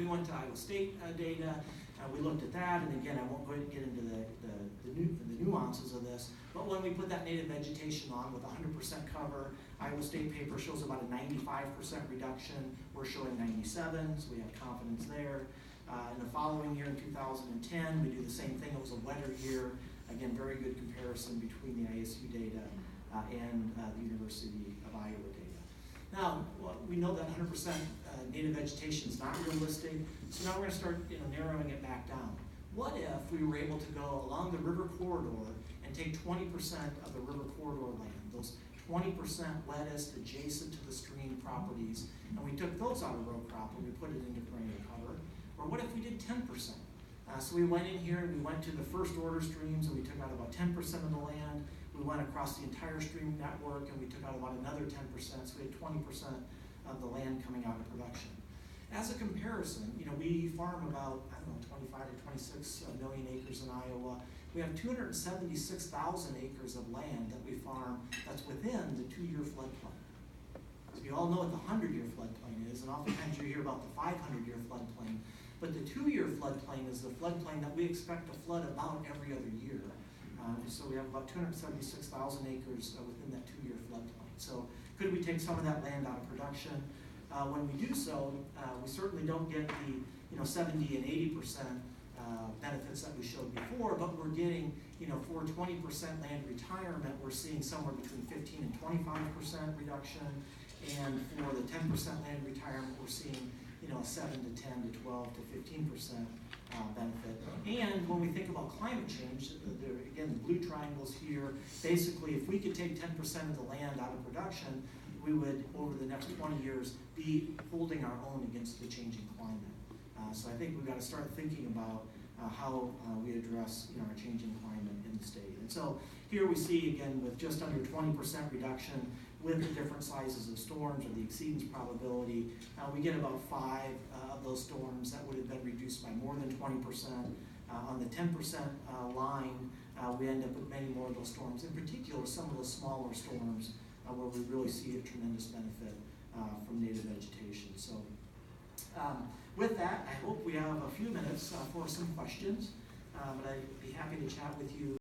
went to Iowa State data. We looked at that, and again, I won't go get into the nuances of this, but when we put that native vegetation on with 100% cover, Iowa State paper shows about a 95% reduction. We're showing 97, so we have confidence there. In the following year, in 2010, we do the same thing. It was a wetter year. Again, very good comparison between the ISU data and the University of Iowa data. Now, we know that 100% native vegetation is not realistic, so now we're going to start narrowing it back down. What if we were able to go along the river corridor and take 20% of the river corridor land, those 20% wettest adjacent to the stream properties, and we took those out of row crop and we put it into perennial cover? Or what if we did 10%? So we went in here and we went to the first order streams and we took out about 10% of the land. We went across the entire stream network and we took out about another 10%, so we had 20% of the land coming out of production. As a comparison, we farm about, 25 to 26 million acres in Iowa. We have 276,000 acres of land that we farm that's within the 2-year floodplain. So you all know what the 100-year floodplain is, and oftentimes you hear about the 500-year floodplain. But the 2-year floodplain is the floodplain that we expect to flood about every other year. So we have about 276,000 acres within that 2-year floodplain. So could we take some of that land out of production? When we do so, we certainly don't get the 70 and 80% benefits that we showed before, but we're getting, for 20% land retirement, we're seeing somewhere between 15 and 25% reduction, and for the 10% land retirement, we're seeing a 7 to 10 to 12 to 15% benefit. And when we think about climate change, again, the blue triangles here, basically if we could take 10% of the land out of production, we would, over the next 20 years, be holding our own against the changing climate. So I think we've got to start thinking about how we address our changing climate in the state. And so here we see, again, with just under 20% reduction with the different sizes of storms or the exceedance probability, we get about 5 of those storms that would have been reduced by more than 20%. On the 10% line, we end up with many more of those storms, in particular some of those smaller storms where we really see a tremendous benefit from native vegetation. So with that, I hope we have a few minutes for some questions, but I'd be happy to chat with you